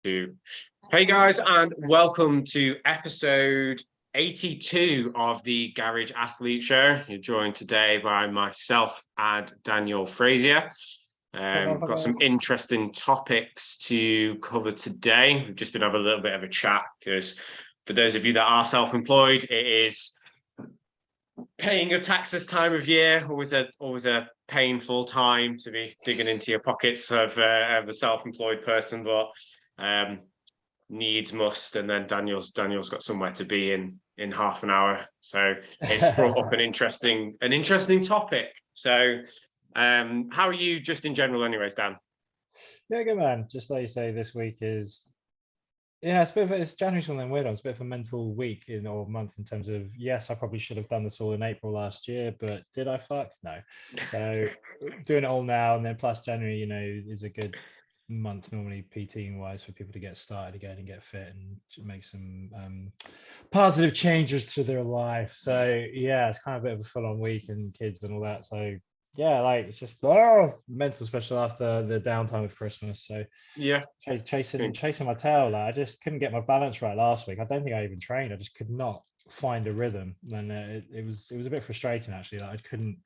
Two. Hey guys, and welcome to episode 82 of the Garage Athlete Show. You're joined today by myself and Daniel Frazier. Got some interesting topics to cover today. We've just been having a little bit of a chat because for those of you that are self-employed, it is paying your tax this time of year. Always a painful time to be digging into your pockets of a self-employed person, but needs must. And then Daniel's got somewhere to be in half an hour, so it's brought up an interesting topic. So how are you just in general anyways, Dan? Yeah, good man. Just like you say, this week is it's January, something weird. It's a bit of a mental week or month in terms of, yes, I probably should have done this all in April last year, but did I fuck? No. So doing it all now, and then plus January, is a good month normally PT wise for people to get started again and get fit and make some positive changes to their life. So yeah, it's kind of a bit of a full-on week and kids and all that. So yeah, like it's just mental, especially after the downtime of Christmas. So yeah, chasing my tail. Like, I just couldn't get my balance right last week. I don't think I even trained. I just could not find a rhythm, and it was a bit frustrating actually. That I couldn't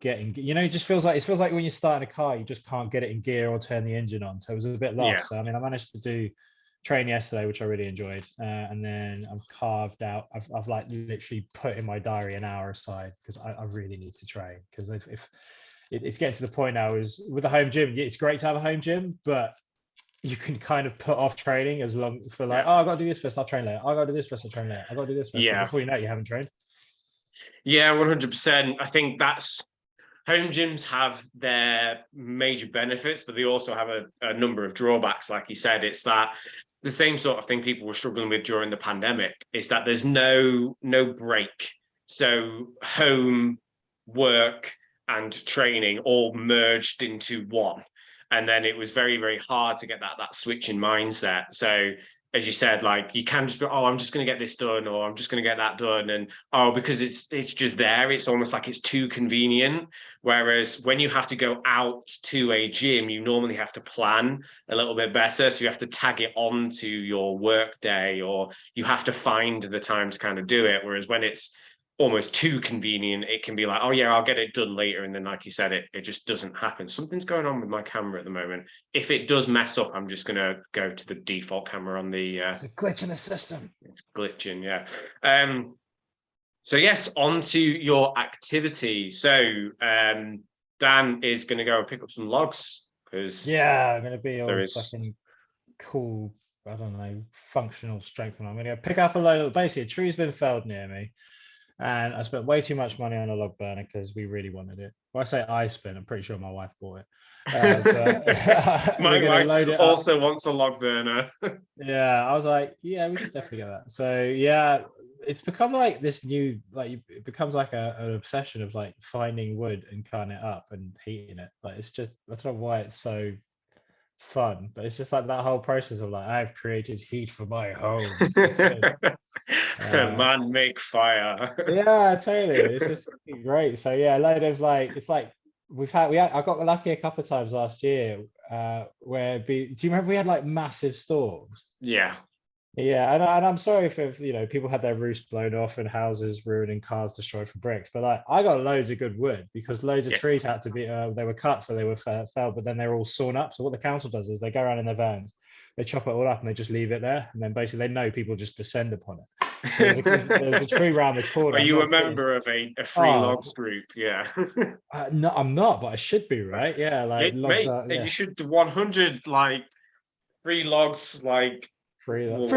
get in. It just feels like when you're starting a car, you just can't get it in gear or turn the engine on. So it was a bit lost. Yeah. So I mean, I managed to train yesterday, which I really enjoyed, and then I've carved out. I've like literally put in my diary an hour aside because I really need to train, because if it's getting to the point now is with the home gym. It's great to have a home gym, but you can kind of put off training as long for like, I've got to do this first, I'll train later. I've got to do this first, I'll train later. I've got to do this first. Yeah. Before you know it, you haven't trained. Yeah, 100%. I think that's home gyms have their major benefits, but they also have a number of drawbacks. Like you said, it's that the same sort of thing people were struggling with during the pandemic is that there's no break. So home, work, and training all merged into one. And then it was very, very hard to get that switch in mindset. So as you said, like you can just be, I'm just going to get this done, or I'm just going to get that done. And because it's just there, it's almost like it's too convenient. Whereas when you have to go out to a gym, you normally have to plan a little bit better. So you have to tag it on to your work day, or you have to find the time to kind of do it. Whereas when it's almost too convenient, it can be like, I'll get it done later, and then like you said, it just doesn't happen. Something's going on with my camera at the moment. If it does mess up, I'm just gonna go to the default camera on the It's a glitch in the system. It's glitching. Yeah. So yes, on to your activity. So Dan is going to go and pick up some logs, because I'm going to be all fucking cool, I don't know, functional strength. I'm going to go pick up a load of, basically a tree's been felled near me, and I spent way too much money on a log burner because we really wanted it. Well, I say I spent, I'm pretty sure my wife bought it. My wife also wants a log burner. Yeah, I was like, yeah, we should definitely get that. So yeah, it's become like this new, like it becomes like an obsession of like finding wood and cutting it up and heating it. Like it's just, I don't know why it's so fun, but it's just like that whole process of like, I've created heat for my home. Man, make fire. Yeah, totally. It's just great. So yeah, a load of like, it's like I got lucky a couple of times last year where do you remember we had like massive storms? Yeah. Yeah, and I'm sorry if people had their roofs blown off and houses ruined and cars destroyed for bricks, but like I got loads of good wood because loads of trees had to be they were cut, so they were felled, but then they're all sawn up. So what the council does is they go around in their vans, they chop it all up and they just leave it there, and then basically they know people just descend upon it. There's a tree around the corner. Are you a member of a free logs group? Yeah. No, I'm not, but I should be, right? Yeah, like logs mate, you should 100 like free logs, like free logs.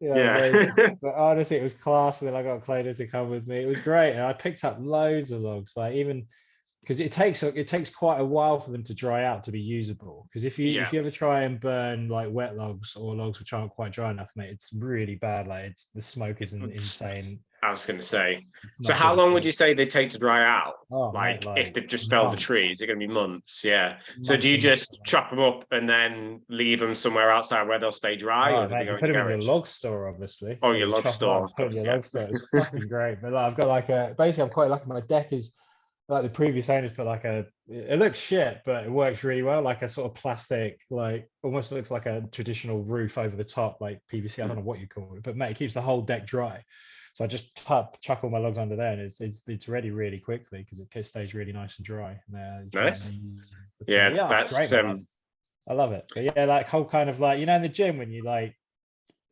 Yeah. But honestly, it was class. And then I got Clayton to come with me. It was great, and I picked up loads of logs. Like even because it takes quite a while for them to dry out to be usable. Because if you ever try and burn like wet logs or logs which aren't quite dry enough, mate, it's really bad. Like the smoke is insane. I was going to say. So how long would you say they take to dry out? Like if they've just felled the trees, they're going to be months. Yeah. So do you just chop them up and then leave them somewhere outside where they'll stay dry? Or do they go put them in your log store, obviously. Oh, your log store. Put in your log store. It's fucking great. But I've got basically I'm quite lucky. My deck is like the previous owners put like it looks shit, but it works really well, like a sort of plastic, like almost looks like a traditional roof over the top, like PVC. I don't know what you call it, but mate, it keeps the whole deck dry. So I just chuck all my logs under there, and it's ready really quickly because it stays really nice and dry. And, Nice. but, Yeah, yeah, it's great, that's man. I love it. But yeah, like whole kind of like, in the gym when you like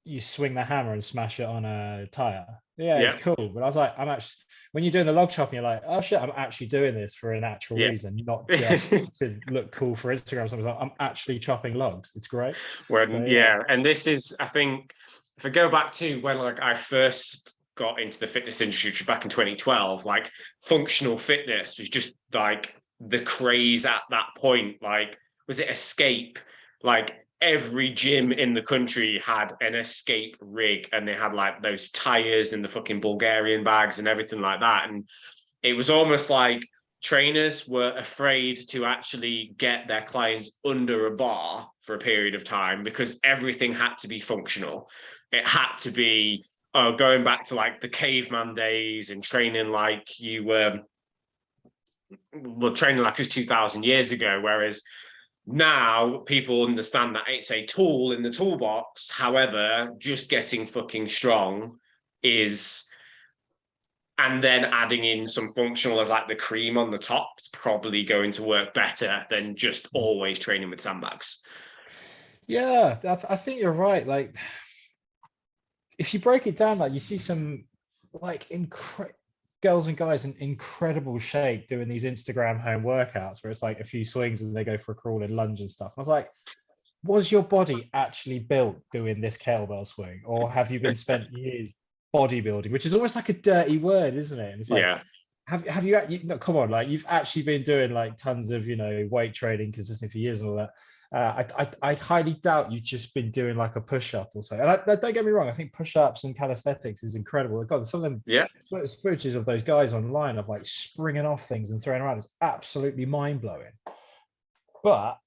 you swing the hammer and smash it on a tire. Yeah, it's yeah, cool. But I was like, I'm actually, when you're doing the log chopping, you're like, oh shit, I'm actually doing this for an actual yeah. reason, not just to look cool for Instagram. So I was like, I'm actually chopping logs. It's great. So yeah. Yeah, and this is, I think, if I go back to when like I first got into the fitness industry, which was back in 2012, like functional fitness was just like the craze at that point. Like, was it Escape? Like every gym in the country had an Escape rig, and they had like those tires and the fucking Bulgarian bags and everything like that. And it was almost like trainers were afraid to actually get their clients under a bar for a period of time because everything had to be functional. It had to be going back to like the caveman days and training like you were, well, training like it was 2000 years ago. Whereas now people understand that it's a tool in the toolbox. However, just getting fucking strong is, and then adding in some functional as like the cream on the top is probably going to work better than just always training with sandbags. Yeah, I think you're right. Like, if you break it down, like you see some like girls and guys in incredible shape doing these Instagram home workouts where it's like a few swings and they go for a crawl and lunge and stuff. I was like, was your body actually built doing this kettlebell swing, or have you been spent years bodybuilding, which is almost like a dirty word, isn't it? And it's like, Yeah. have you no, come on, like you've actually been doing like tons of weight training consistently for years and all that. I highly doubt you've just been doing like a push-up or so. And don't get me wrong, I think push-ups and calisthenics is incredible. God, some of them Yeah. footages of those guys online of like springing off things and throwing around is absolutely mind-blowing. But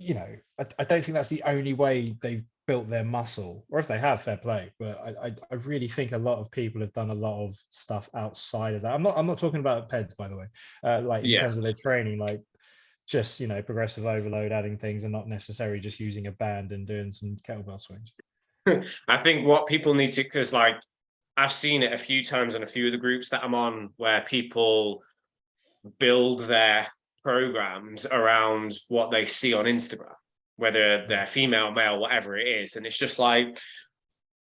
I don't think that's the only way they've built their muscle, or if they have, fair play. But I really think a lot of people have done a lot of stuff outside of that. I'm not talking about PEDs, by the way. Like in terms of their training, like just progressive overload, adding things, and not necessarily just using a band and doing some kettlebell swings. I think what people need to, because like I've seen it a few times on a few of the groups that I'm on where people build their programs around what they see on Instagram, whether they're female, male, whatever it is. And it's just like,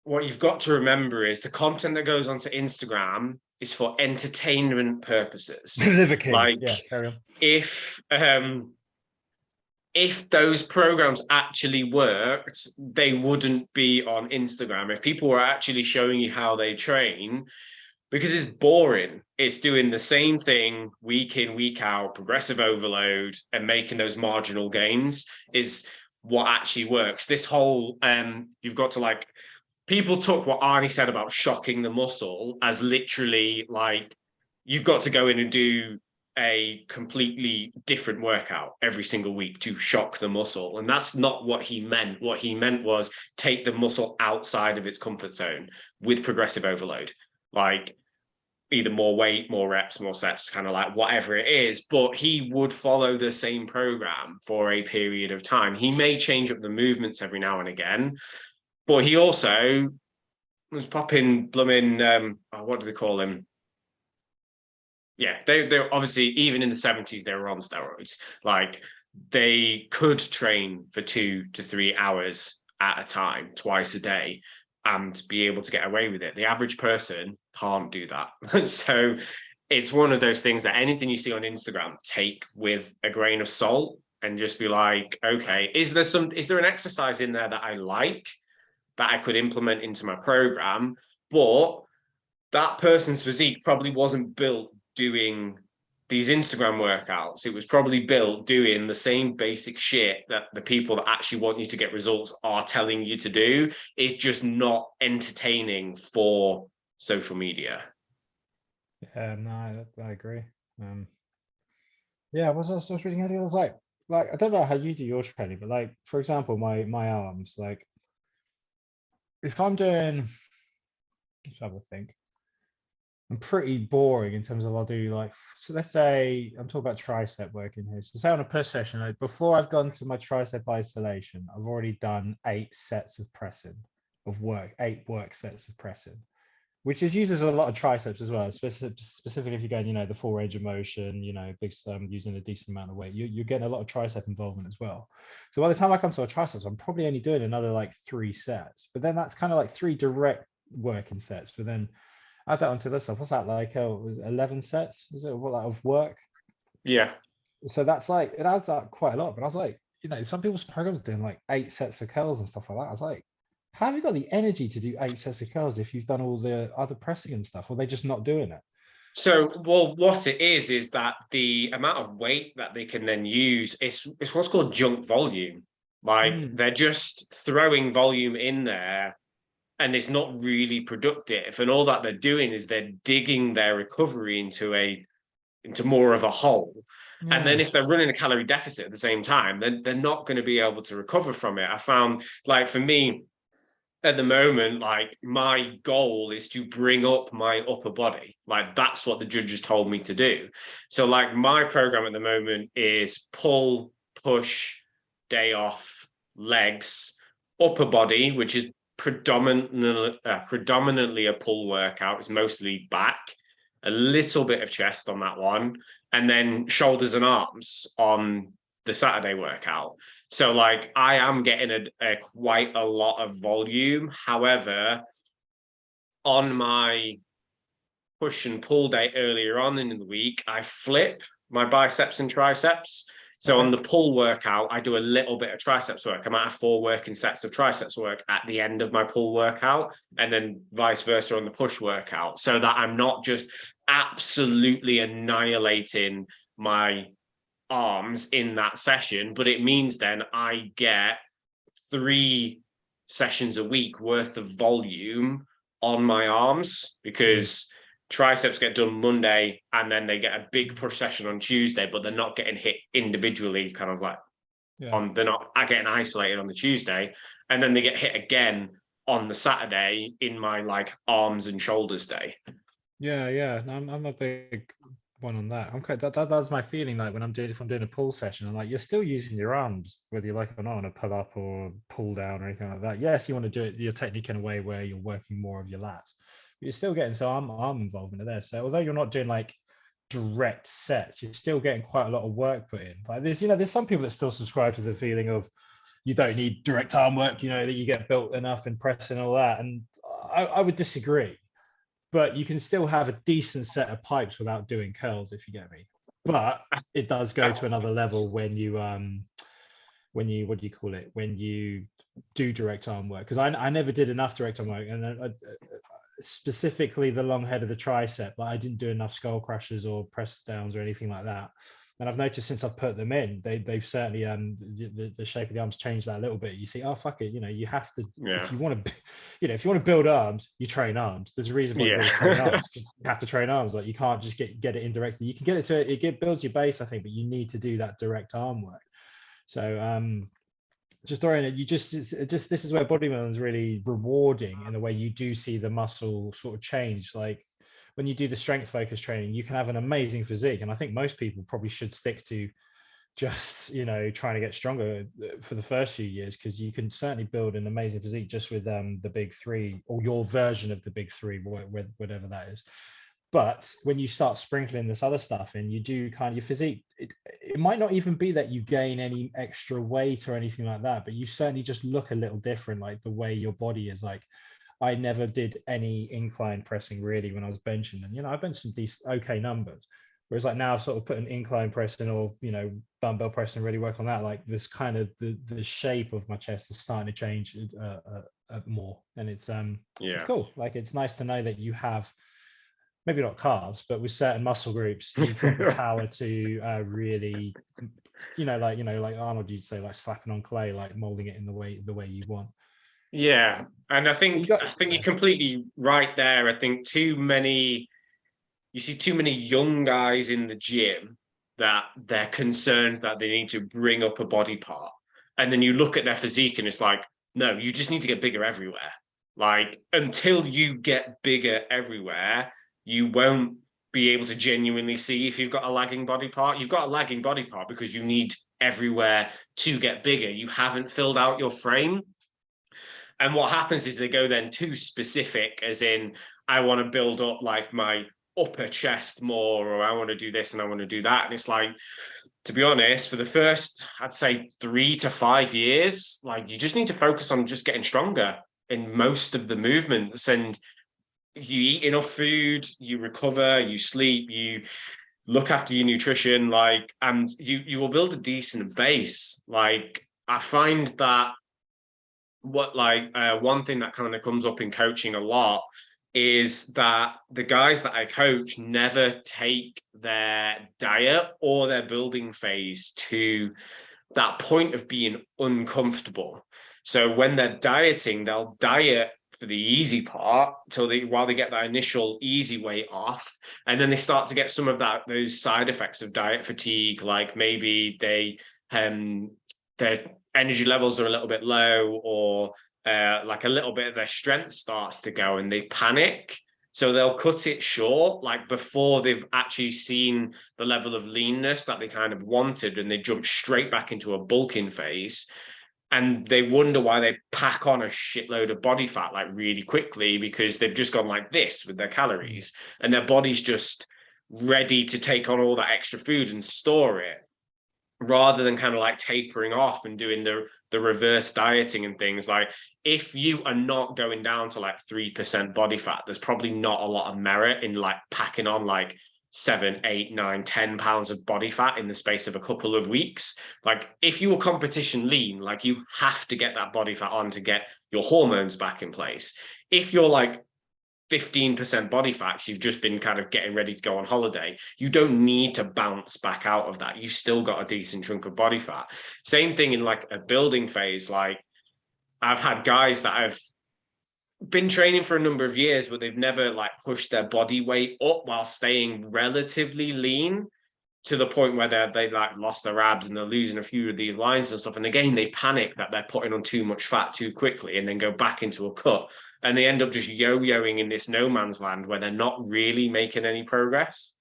what you've got to remember is the content that goes onto Instagram is for entertainment purposes. Liver King. Like, yeah, carry on. If those programs actually worked, they wouldn't be on Instagram. If people were actually showing you how they train, because it's boring. It's doing the same thing week in, week out, progressive overload, and making those marginal gains is what actually works. This whole, you've got to like, people took what Arnie said about shocking the muscle as literally like, you've got to go in and do a completely different workout every single week to shock the muscle. And that's not what he meant. What he meant was take the muscle outside of its comfort zone with progressive overload. Like either more weight, more reps, more sets, kind of like whatever it is, but he would follow the same program for a period of time. He may change up the movements every now and again, but he also was popping blooming, what do they call him? Yeah, they're obviously, even in the 70s, they were on steroids. Like they could train for 2 to 3 hours at a time, twice a day, and be able to get away with it. The average person can't do that. So it's one of those things that anything you see on Instagram, take with a grain of salt and just be like, okay, is there an exercise in there that I like that I could implement into my program? But that person's physique probably wasn't built doing these Instagram workouts. It was probably built doing the same basic shit that the people that actually want you to get results are telling you to do. It's just not entertaining for social media. Yeah, no, I agree. Yeah, I was reading earlier. I was like I don't know how you do your training, but like for example, my arms, like if I'm doing, let's have a think. I'm pretty boring in terms of I'll do like, so let's say I'm talking about tricep work in here. So say on a push session, like before I've gone to my tricep isolation, I've already done 8 sets of pressing of work, 8 work sets of pressing, which is uses a lot of triceps as well. Specifically if you're going, the full range of motion, big using a decent amount of weight, you're getting a lot of tricep involvement as well. So by the time I come to a triceps, I'm probably only doing another like 3 sets, but then that's kind of like 3 direct working sets. But then add that onto this stuff. What's that like? Oh, it was 11 sets? Is it what like of work? Yeah. So that's like it adds up quite a lot. But I was like, some people's programs doing like 8 sets of curls and stuff like that. I was like, how have you got the energy to do 8 sets of curls if you've done all the other pressing and stuff? Or they just not doing it? So, well, what it is that the amount of weight that they can then use is what's called junk volume. Like Mm, they're just throwing volume in there and it's not really productive. And all that they're doing is they're digging their recovery into more of a hole. And then yeah. if they're running a calorie deficit at the same time, then they're not going to be able to recover from it. I found, like, for me at the moment, like my goal is to bring up my upper body. Like that's what the judges told me to do. So like my program at the moment is pull, push, day off, legs, upper body, which is predominantly a pull workout. It's mostly back, a little bit of chest on that one, and then shoulders and arms on the Saturday workout. So like I am getting a quite a lot of volume. However, on my push and pull day earlier on in the week, I flip my biceps and triceps. So Okay. on the pull workout, I do a little bit of triceps work. I might have 4 working sets of triceps work at the end of my pull workout, and then vice versa on the push workout, so that I'm not just absolutely annihilating my arms in that session, but it means then I get 3 sessions a week worth of volume on my arms, Mm, because triceps get done Monday and then they get a big push session on Tuesday, but they're not getting hit individually, kind of like yeah. they're not getting isolated on the Tuesday, and then they get hit again on the Saturday in my like arms and shoulders day. Yeah, yeah. No, I'm a big one on that. I'm quite that's my feeling like when if I'm doing a pull session, I'm like, you're still using your arms, whether you like it or not, on a pull up or pull down or anything like that. Yes, you want to do it your technique in a way where you're working more of your lats, but you're still getting some arm involvement there. So although you're not doing like direct sets, you're still getting quite a lot of work put in. Like there's some people that still subscribe to the feeling of you don't need direct arm work, that you get built enough in press and all that. And I would disagree, but you can still have a decent set of pipes without doing curls, if you get me. But it does go to another level when you what do you call it, when you do direct arm work, because I never did enough direct arm work, and specifically the long head of the tricep, but I didn't do enough skull crushes or press downs or anything like that. And I've noticed since I've put them in, they've certainly the shape of the arms changed that a little bit. You see, oh fuck it, you have to, Yeah. if you want to, if you want to build arms, you train arms. There's a reason why people train Yeah. arms, because you have to train arms. Like you can't just get it indirectly. You can get it to it builds your base, I think, but you need to do that direct arm work. So just throwing it, this is where bodybuilding is really rewarding in the way you do see the muscle sort of change. Like when you do the strength focus training, you can have an amazing physique, and I think most people probably should stick to just trying to get stronger for the first few years, because you can certainly build an amazing physique just with the big 3, or your version of the big 3, whatever that is. But when you start sprinkling this other stuff in, you do kind of your physique, it might not even be that you gain any extra weight or anything like that, but you certainly just look a little different, like the way your body is. Like I never did any incline pressing really when I was benching, and I benched some decent okay numbers. Whereas like now I've sort of put an incline pressing or dumbbell pressing, really work on that. Like this kind of the shape of my chest is starting to change more, and it's Yeah. cool. Like it's nice to know that you have, maybe not calves, but with certain muscle groups, you've got the power to really, like Arnold used to say, like slapping on clay, like molding it in the way you want. Yeah, and I But you think got, I think you're completely right there. I think you see too many young guys in the gym that they're concerned that they need to bring up a body part, and then you look at their physique and it's like, no, you just need to get bigger everywhere. Like until you get bigger everywhere, you won't be able to genuinely see if you've got a lagging body part. You've got a lagging body part because you need everywhere to get bigger. You haven't filled out your frame. And what happens is they go then too specific, as in, I want to build up like my upper chest more, or I want to do this and I want to do that. And it's like, to be honest, for the first, I'd say 3 to 5 years, like you just need to focus on just getting stronger in most of the movements. And you eat enough food, you recover, you sleep, you look after your nutrition, like, and you will build a decent base. Like, I find that one thing that kind of comes up in coaching a lot is that the guys that I coach never take their diet or their building phase to that point of being uncomfortable. So when they're dieting, they'll diet for the easy part while they get that initial easy weight off, and then they start to get some of those side effects of diet fatigue, like maybe their energy levels are a little bit low, or like a little bit of their strength starts to go and they panic. So they'll cut it short, like before they've actually seen the level of leanness that they kind of wanted, and they jump straight back into a bulking phase. And they wonder why they pack on a shitload of body fat like really quickly, because they've just gone like this with their calories, and their body's just ready to take on all that extra food and store it, rather than kind of like tapering off and doing the reverse dieting and things. Like, if you are not going down to like 3% body fat, there's probably not a lot of merit in like packing on like 7, 8, 9, 10 pounds of body fat in the space of a couple of weeks. Like, if you were competition lean, like you have to get that body fat on to get your hormones back in place. If you're like 15% body fat, you've just been kind of getting ready to go on holiday, you don't need to bounce back out of that. You've still got a decent chunk of body fat. Same thing in like a building phase. Like, I've had guys that I've been training for a number of years, but they've never like pushed their body weight up while staying relatively lean, to the point where they like lost their abs and they're losing a few of these lines and stuff. And again, they panic that they're putting on too much fat too quickly and then go back into a cut. And they end up just yo-yoing in this no man's land where they're not really making any progress.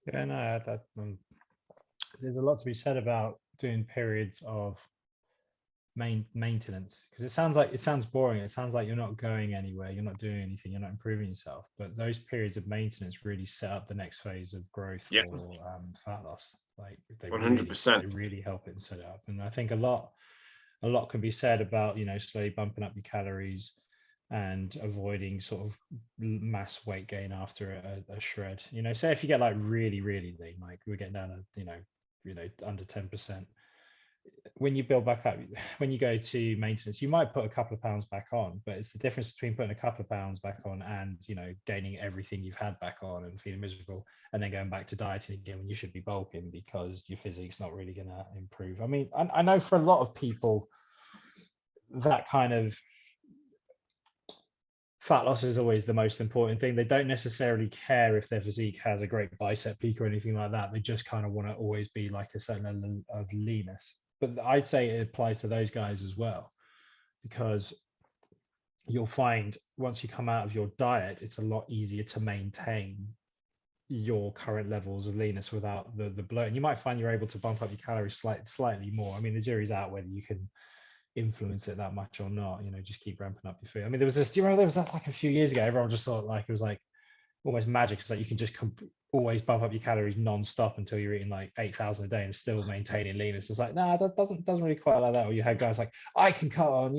Yeah, no, there's a lot to be said about doing periods of maintenance, because it sounds boring. It sounds like you're not going anywhere, you're not doing anything, you're not improving yourself. But those periods of maintenance really set up the next phase of growth or fat loss. Like, they 100%. really help it and set it up. And I think a lot can be said about, slowly bumping up your calories and avoiding sort of mass weight gain after a shred. Say if you get like really lean, like we're getting down to under 10%, when you build back up, when you go to maintenance, you might put a couple of pounds back on, but it's the difference between putting a couple of pounds back on and gaining everything you've had back on and feeling miserable, and then going back to dieting again when you should be bulking because your physique's not really going to improve. I mean, I know for a lot of people that kind of fat loss is always the most important thing. They don't necessarily care if their physique has a great bicep peak or anything like that. They just kind of want to always be like a certain level of leanness. But I'd say it applies to those guys as well, because you'll find once you come out of your diet, it's a lot easier to maintain your current levels of leanness without the bloat. And you might find you're able to bump up your calories slightly more. I mean, the jury's out whether you can influence it that much or not. Just keep ramping up your food. I mean, do you remember there was that like a few years ago, everyone just thought like it was like almost magic. It's like you can just always bump up your calories non-stop until you're eating like 8,000 a day and still maintaining leanness. It's like, nah, that doesn't really quite like that. Or you had guys like, I can cut on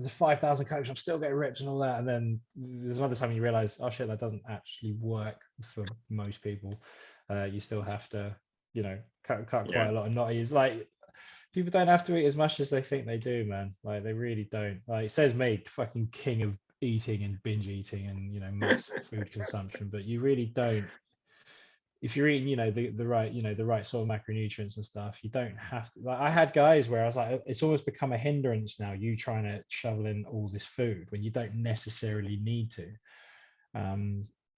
5,000 calories, I'm still getting ripped and all that. And then there's another time you realize, oh shit, that doesn't actually work for most people. You still have to cut quite a lot of naughties. Like, people don't have to eat as much as they think they do, man. Like, they really don't. Like, it says me, fucking king of eating and binge eating and mass food consumption, but you really don't. If you're eating the right sort of macronutrients and stuff, you don't have to. Like, I had guys where I was like, it's almost become a hindrance now, you trying to shovel in all this food when you don't necessarily need to.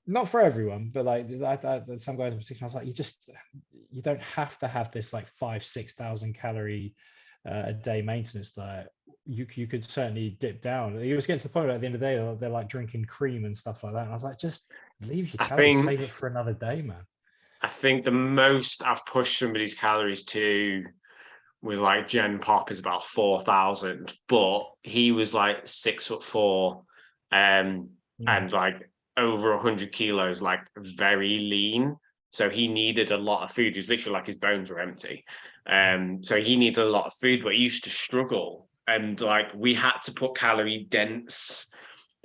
Not for everyone, but like some guys in particular, I was like, you don't have to have this like 5,000-6,000 calorie a day maintenance diet you could certainly dip down. It was getting to the point where at the end of the day, they're like drinking cream and stuff like that. And I was like, just leave your I calories, think save it for another day, man. I think the most I've pushed somebody's calories to with like Gen Pop is about 4,000, but he was like 6'4", Mm. and like over 100 kilos, like very lean. So he needed a lot of food. He was literally like his bones were empty. So he needed a lot of food, but he used to struggle. And like we had to put calorie dense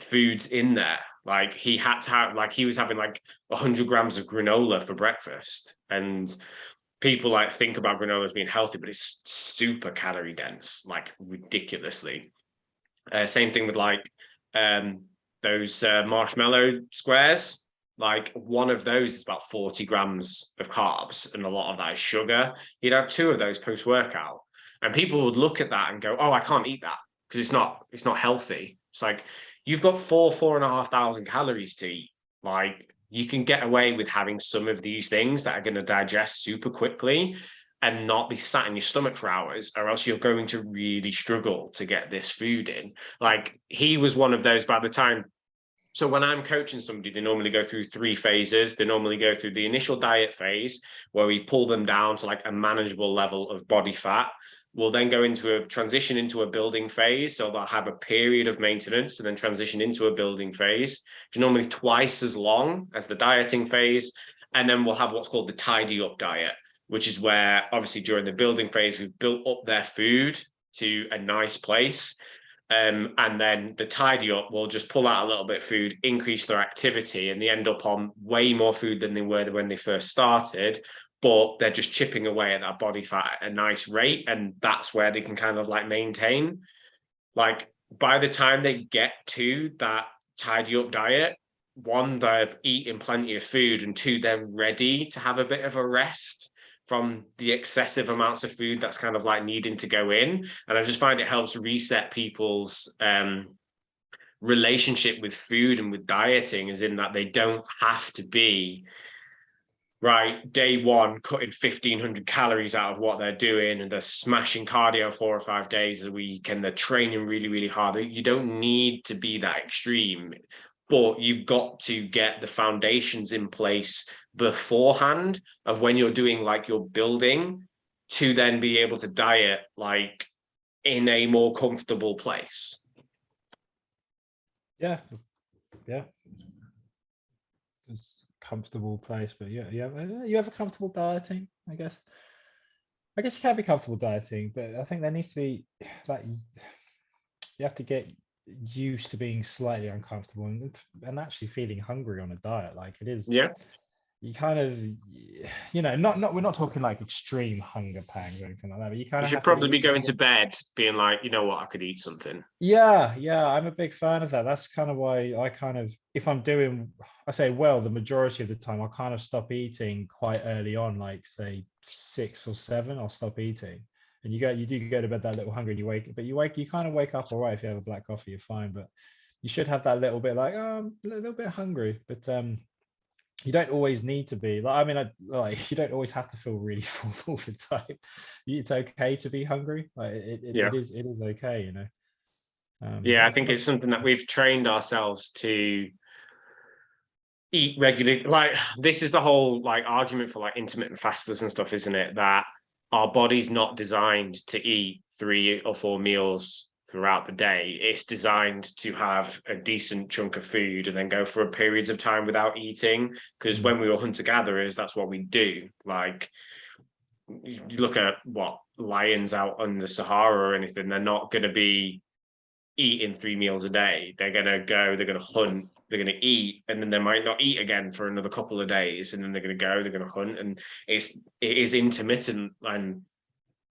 foods in there. Like he had to have, like he was having like 100 grams of granola for breakfast. And people like think about granola as being healthy, but it's super calorie dense, like ridiculously. Same thing with like those marshmallow squares. Like one of those is about 40 grams of carbs, and a lot of that is sugar. You'd have 2 of those post workout, and people would look at that and go, "Oh, I can't eat that because it's not healthy." It's like you've got 4,500 calories to eat. Like you can get away with having some of these things that are going to digest super quickly and not be sat in your stomach for hours, or else you're going to really struggle to get this food in. Like he was one of those by the time. So when I'm coaching somebody, they normally go through 3 phases. They normally go through the initial diet phase where we pull them down to like a manageable level of body fat. We'll then go into a transition into a building phase. So they'll have a period of maintenance and then transition into a building phase, which is normally twice as long as the dieting phase. And then we'll have what's called the tidy up diet, which is where obviously during the building phase, we've built up their food to a nice place. And then the tidy up will just pull out a little bit of food, increase their activity, and they end up on way more food than they were when they first started. But they're just chipping away at that body fat at a nice rate. And that's where they can kind of like maintain. Like by the time they get to that tidy up diet, 1, they've eaten plenty of food, and 2, they're ready to have a bit of a rest from the excessive amounts of food that's kind of like needing to go in. And I just find it helps reset people's relationship with food and with dieting, as in that they don't have to be right day 1 cutting 1,500 calories out of what they're doing, and they're smashing cardio 4 or 5 days a week, and they're training really, really hard. You don't need to be that extreme, but you've got to get the foundations in place beforehand of when you're doing like your building, to then be able to diet like in a more comfortable place. Yeah. It's a comfortable place, but yeah, you have a comfortable dieting, I guess. I guess you can be comfortable dieting, but I think there needs to be like you have to get used to being slightly uncomfortable and actually feeling hungry on a diet. Like it is, Yeah. you kind of, not we're not talking like extreme hunger pangs or anything like that, but you kind You of should have to probably eat be going to something. bed being like, you know what, I could eat something. Yeah, I'm a big fan of that. That's kind of why I kind of, if I'm doing, I say, well, the majority of the time, I'll kind of stop eating quite early on, like say 6 or 7, I'll stop eating. And you do go to bed that little hungry, and you kind of wake up all right. If you have a black coffee, you're fine. But you should have that little bit like, oh, I'm a little bit hungry. But you don't always need to be like, I mean, you don't always have to feel really full all the time. It's okay to be hungry. Like Yeah. it is okay, Yeah, I think it's something that we've trained ourselves to eat regularly. Like this is the whole like argument for like intermittent fasters and stuff, isn't it? That our body's not designed to eat 3 or 4 meals throughout the day. It's designed to have a decent chunk of food and then go for periods of time without eating. Because when we were hunter-gatherers, that's what we do. Like you look at what lions out on the Sahara or anything, they're not going to be eating 3 meals a day. They're going to go, they're going to hunt, they're going to eat, and then they might not eat again for another couple of days, and then they're going to go, they're going to hunt, and it is intermittent. And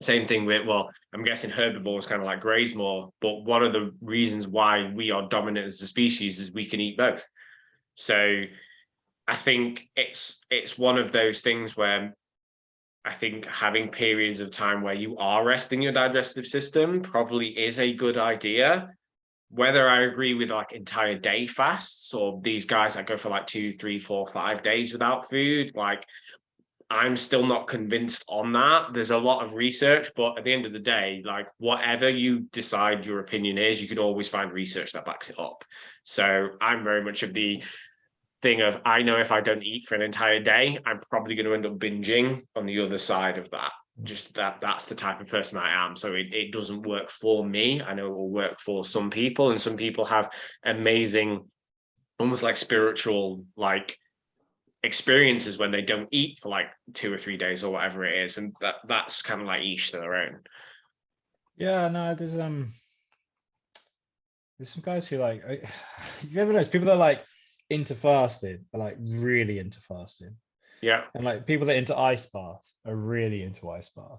same thing with, well, I'm guessing herbivores kind of like graze more, but one of the reasons why we are dominant as a species is we can eat both. So I think it's one of those things where I think having periods of time where you are resting your digestive system probably is a good idea. Whether I agree with like entire day fasts or these guys that go for like 2, 3, 4, 5 days without food, like I'm still not convinced on that. There's a lot of research, but at the end of the day, like whatever you decide your opinion is, you can always find research that backs it up. So I'm very much of the thing of, I know if I don't eat for an entire day, I'm probably going to end up binging on the other side of that. Just that's the type of person I am. So it doesn't work for me. I know it will work for some people, and some people have amazing, almost like spiritual, like experiences when they don't eat for like 2 or 3 days or whatever it is, and that's kind of like each to their own. Yeah, no, there's some guys who like you ever notice people that are like into fasting are like really into fasting, Yeah, and like people that are into ice baths are really into ice baths.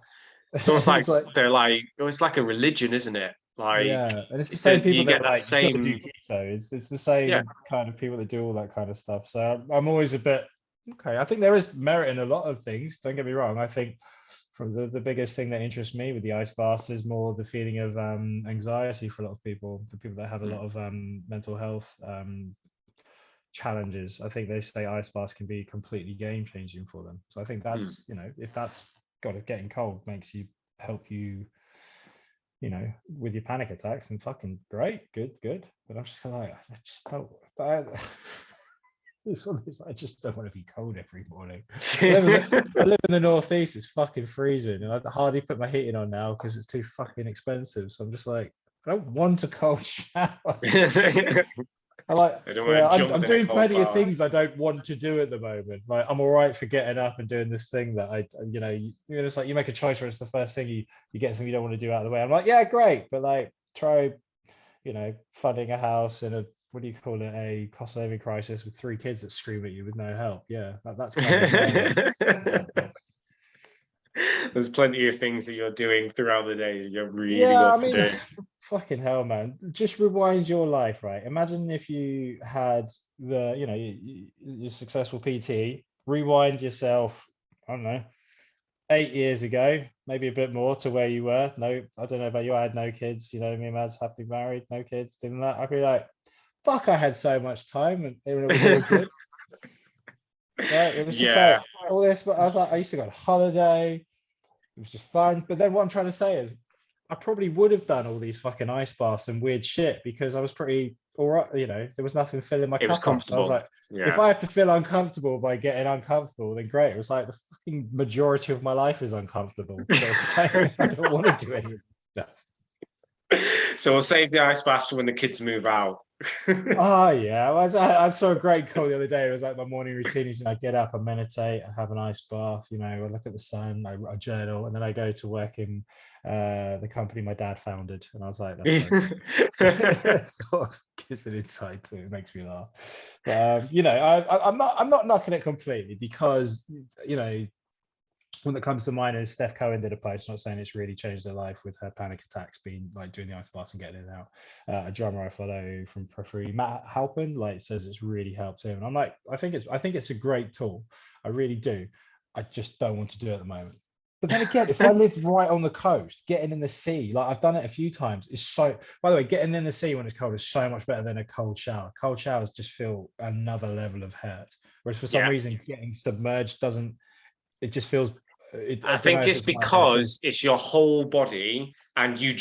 it's almost It's like like, they're like, it's like a religion, isn't it? Like yeah, and it's the same people you that get are that like, you gotta do same, keto. It's the yeah. same kind of people that do all that kind of stuff. So I'm always a bit, okay, I think there is merit in a lot of things, don't get me wrong. I think from the biggest thing that interests me with the ice baths is more the feeling of anxiety for a lot of people, the people that have a lot of mental health challenges. I think they say ice baths can be completely game changing for them. So I think that's, you know, if that's got it, getting cold makes you help you, you know, with your panic attacks, and fucking great, good. But I'm just kind of like, I just don't. But this one is, I just don't want to be cold every morning. I live in the northeast. It's fucking freezing, and I hardly put my heating on now because it's too fucking expensive. So I'm just like, I don't want a cold shower. I like, I don't yeah, want to jump I'm in a doing cold plenty of shower. things I don't want to do at the moment. Like, I'm all right for getting up and doing this thing that I, you know, it's like you make a choice where it's the first thing you get something you don't want to do out of the way. I'm like, yeah, great, but like try, you know, funding a house in a, what do you call it, a cost of living crisis with 3 kids that scream at you with no help. Yeah, that's kind of my There's plenty of things that you're doing throughout the day you really yeah, I want to mean, do. fucking hell, man. Just rewind your life, right? Imagine if you had the, you know, your successful PT, rewind yourself, I don't know, 8 years ago, maybe a bit more to where you were. No, I don't know about you. I had no kids, you know, me and Mads happily married, no kids, didn't that. I'd be like, fuck, I had so much time and it was all good. Right. It was just Yeah, like all this, but I was like, I used to go on holiday. It was just fun. But then what I'm trying to say is I probably would have done all these fucking ice baths and weird shit because I was pretty all right. You know, there was nothing filling my it was cup up. So I was comfortable. like, if Yeah. I have to feel uncomfortable by getting uncomfortable, then great. It was like the fucking majority of my life is uncomfortable. So it's like, I don't want to do any of this stuff. So we'll save the ice baths for when the kids move out. Oh yeah, I saw a great quote the other day. It was like my morning routine is, I get up, I meditate, I have an ice bath, you know, I look at the sun, I journal, and then I go to work in the company my dad founded. And I was like, that's very cool. It sort of gives an insight to it, makes me laugh. But you know, I'm not knocking it completely because, you know, one that comes to mind is Steph Cohen did a post, not saying it's really changed her life with her panic attacks, being like doing the ice baths and getting in and out. A drummer I follow from Periphery, Matt Halpin, like says it's really helped him. And I'm like, I think it's a great tool. I really do. I just don't want to do it at the moment. But then again, if I live right on the coast, getting in the sea, like I've done it a few times, is so, by the way, getting in the sea when it's cold is so much better than a cold shower. Cold showers just feel another level of hurt. Whereas for some Yeah. reason, getting submerged doesn't, it just feels, I I don't know think if it's it's my head thing. because it's your whole body and you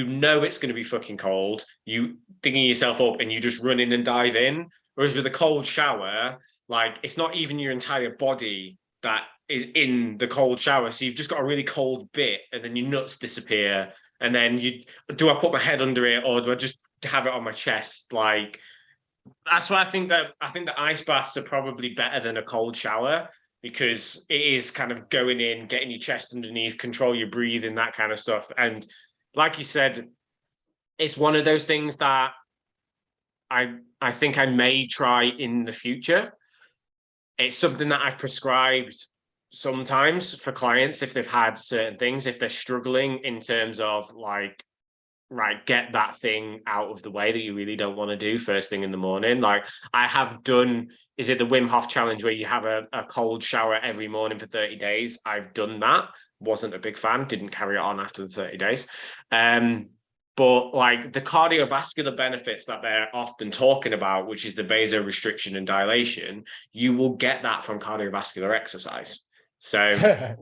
know it's going to be fucking cold. You digging yourself up and you just run in and dive in. Whereas with a cold shower, like it's not even your entire body that is in the cold shower. So you've just got a really cold bit and then your nuts disappear. And then do I put my head under it or do I just have it on my chest? Like that's why I think the ice baths are probably better than a cold shower because it is kind of going in, getting your chest underneath, control your breathing, that kind of stuff. And like you said, it's one of those things that I think I may try in the future. It's something that I've prescribed sometimes for clients if they've had certain things, if they're struggling in terms of like, right, get that thing out of the way that you really don't want to do first thing in the morning. Like I have done, is it the Wim Hof challenge where you have a cold shower every morning for 30 days? I've done that. Wasn't a big fan, didn't carry it on after the 30 days. But like the cardiovascular benefits that they're often talking about, which is the vasorestriction and dilation, you will get that from cardiovascular exercise. So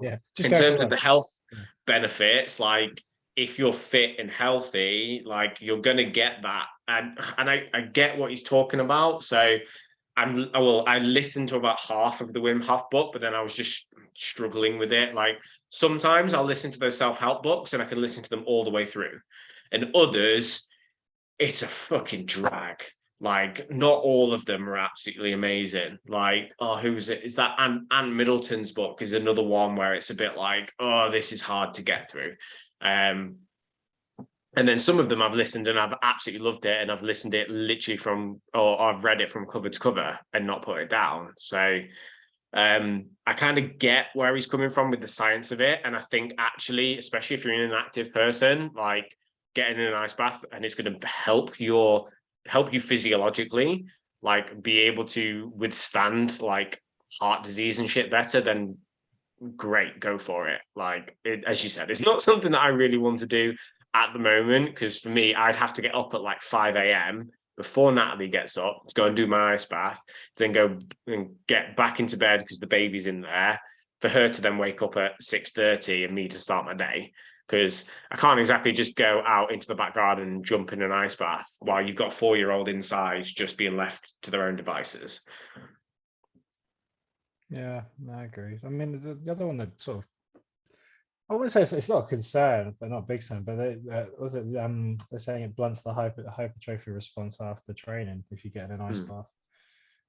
Yeah, just in go for terms a of run. the health Yeah. benefits, like if you're fit and healthy, like you're gonna get that. And I get what he's talking about. So I listened to about half of the Wim Hof book, but then I was just struggling with it. Like sometimes I'll listen to those self-help books and I can listen to them all the way through. And others, it's a fucking drag. Like, not all of them are absolutely amazing. Like, oh, who's it? Is that Anne Middleton's book is another one where it's a bit like, oh, this is hard to get through. Um, and then some of them I've listened and I've absolutely loved it, and I've listened it literally from, or I've read it from cover to cover and not put it down. So I kind of get where he's coming from with the science of it. And I think actually, especially if you're an active person, like getting in an ice bath and it's going to help you physiologically, like be able to withstand like heart disease and shit better, then great, go for it. Like as you said, it's not something that I really want to do at the moment, because for me, I'd have to get up at like 5 a.m. before Natalie gets up to go and do my ice bath, then go and get back into bed because the baby's in there, for her to then wake up at 6:30 and me to start my day. Because I can't exactly just go out into the back garden and jump in an ice bath while you've got a 4-year-old inside just being left to their own devices. Yeah, I agree. I mean, the other one that sort of, I wouldn't say it's not a concern, but not a big concern. But they're saying it blunts the hypertrophy response after training if you get in an ice bath.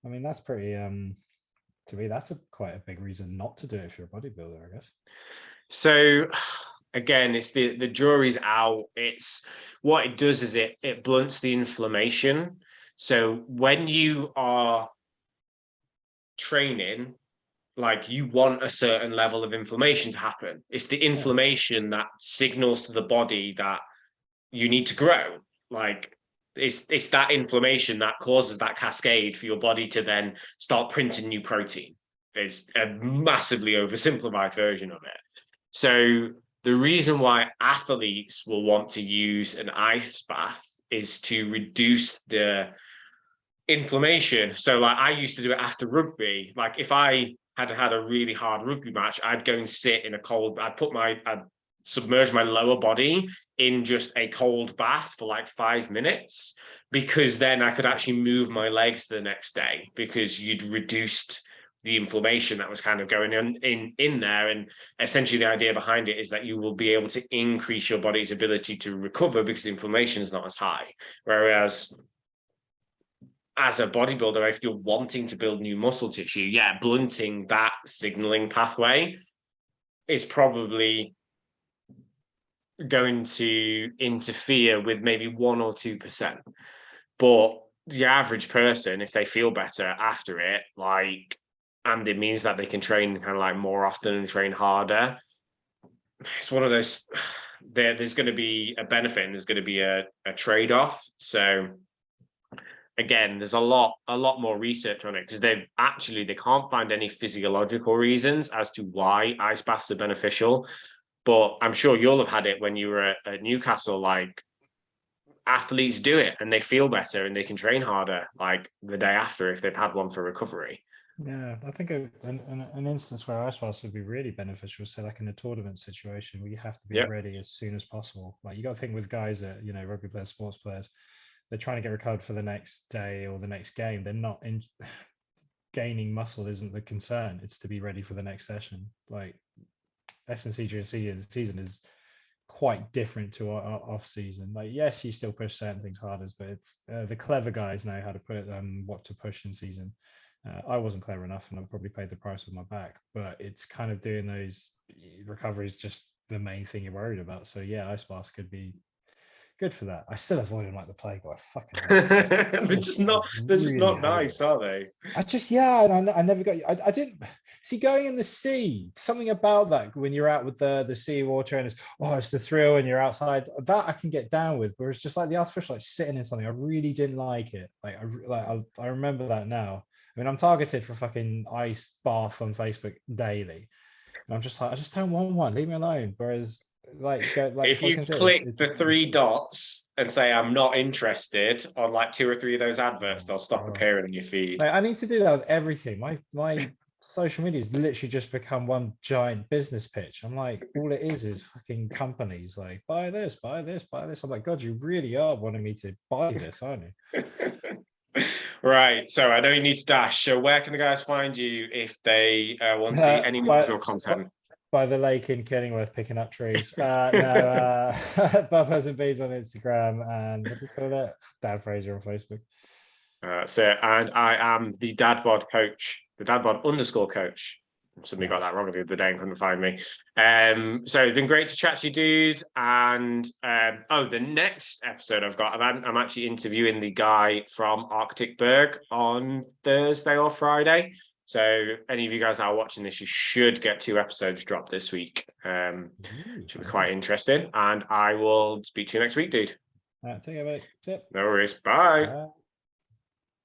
I mean, that's pretty. To me, that's quite a big reason not to do it if you're a bodybuilder, I guess. So again, it's the jury's out. It's what it does is it blunts the inflammation. So when you are training, like you want a certain level of inflammation to happen. It's the inflammation that signals to the body that you need to grow. Like it's that inflammation that causes that cascade for your body to then start printing new protein. It's a massively oversimplified version of it. So the reason why athletes will want to use an ice bath is to reduce the inflammation. So like I used to do it after rugby. Like if I had had a really hard rugby match, I'd go and sit in a cold, I'd submerge my lower body in just a cold bath for like 5 minutes, because then I could actually move my legs the next day, because you'd reduced the inflammation that was kind of going in there. And essentially the idea behind it is that you will be able to increase your body's ability to recover because the inflammation is not as high. Whereas as a bodybuilder, if you're wanting to build new muscle tissue, yeah, blunting that signaling pathway is probably going to interfere with maybe 1 or 2%. But the average person, if they feel better after it, like, and it means that they can train kind of like more often and train harder, it's one of those, there's going to be a benefit and there's going to be a trade-off. So again, there's a lot more research on it, because they can't find any physiological reasons as to why ice baths are beneficial. But I'm sure you'll have had it when you were at Newcastle. Like athletes do it and they feel better and they can train harder like the day after if they've had one for recovery. Yeah, I think an instance where ice baths would be really beneficial, say like in a tournament situation where you have to be ready as soon as possible. Like you got to think with guys that, rugby players, sports players, they're trying to get recovered for the next day or the next game. They're not gaining muscle isn't the concern. It's to be ready for the next session. Like S&C during season is quite different to our off season. Like, yes, you still push certain things harder, but it's the clever guys know how to put what to push in season. I wasn't clever enough, and I probably paid the price with my back. But it's kind of doing those recoveries just the main thing you're worried about. So yeah, ice baths could be good for that. I still avoid them like the plague, but I fucking they're just not nice, are they? I never got. I didn't see going in the sea. Something about that when you're out with the sea water and it's the thrill and you're outside. That I can get down with. Whereas just like the artificial, like sitting in something, I really didn't like it. I remember that now. I mean, I'm targeted for fucking ice bath on Facebook daily. And I'm just like, I just don't want one. Leave me alone. Whereas if you click the 3 dots and say I'm not interested on like 2 or 3 of those adverts, they'll stop appearing in your feed. I need to do that with everything. My social media has literally just become one giant business pitch. I'm like, all it is fucking companies like buy this, buy this, buy this. I'm like, God, you really are wanting me to buy this, aren't you? Right. So I know you need to dash. So where can the guys find you if they want to see any more of your content? By the lake in Kenilworth picking up trees. No, Buffers and Bees on Instagram, and what do you call it? Dan Fraser on Facebook. So, and I am the dad bod coach, the dad bod _ coach. Somebody got that wrong the other day and couldn't find me. So it's been great to chat to you, dude. And the next episode I've got, I'm actually interviewing the guy from Arctic Berg on Thursday or Friday. So any of you guys that are watching this, you should get 2 episodes dropped this week. Should be quite interesting. And I will speak to you next week, dude. Take care, mate. No worries. Bye.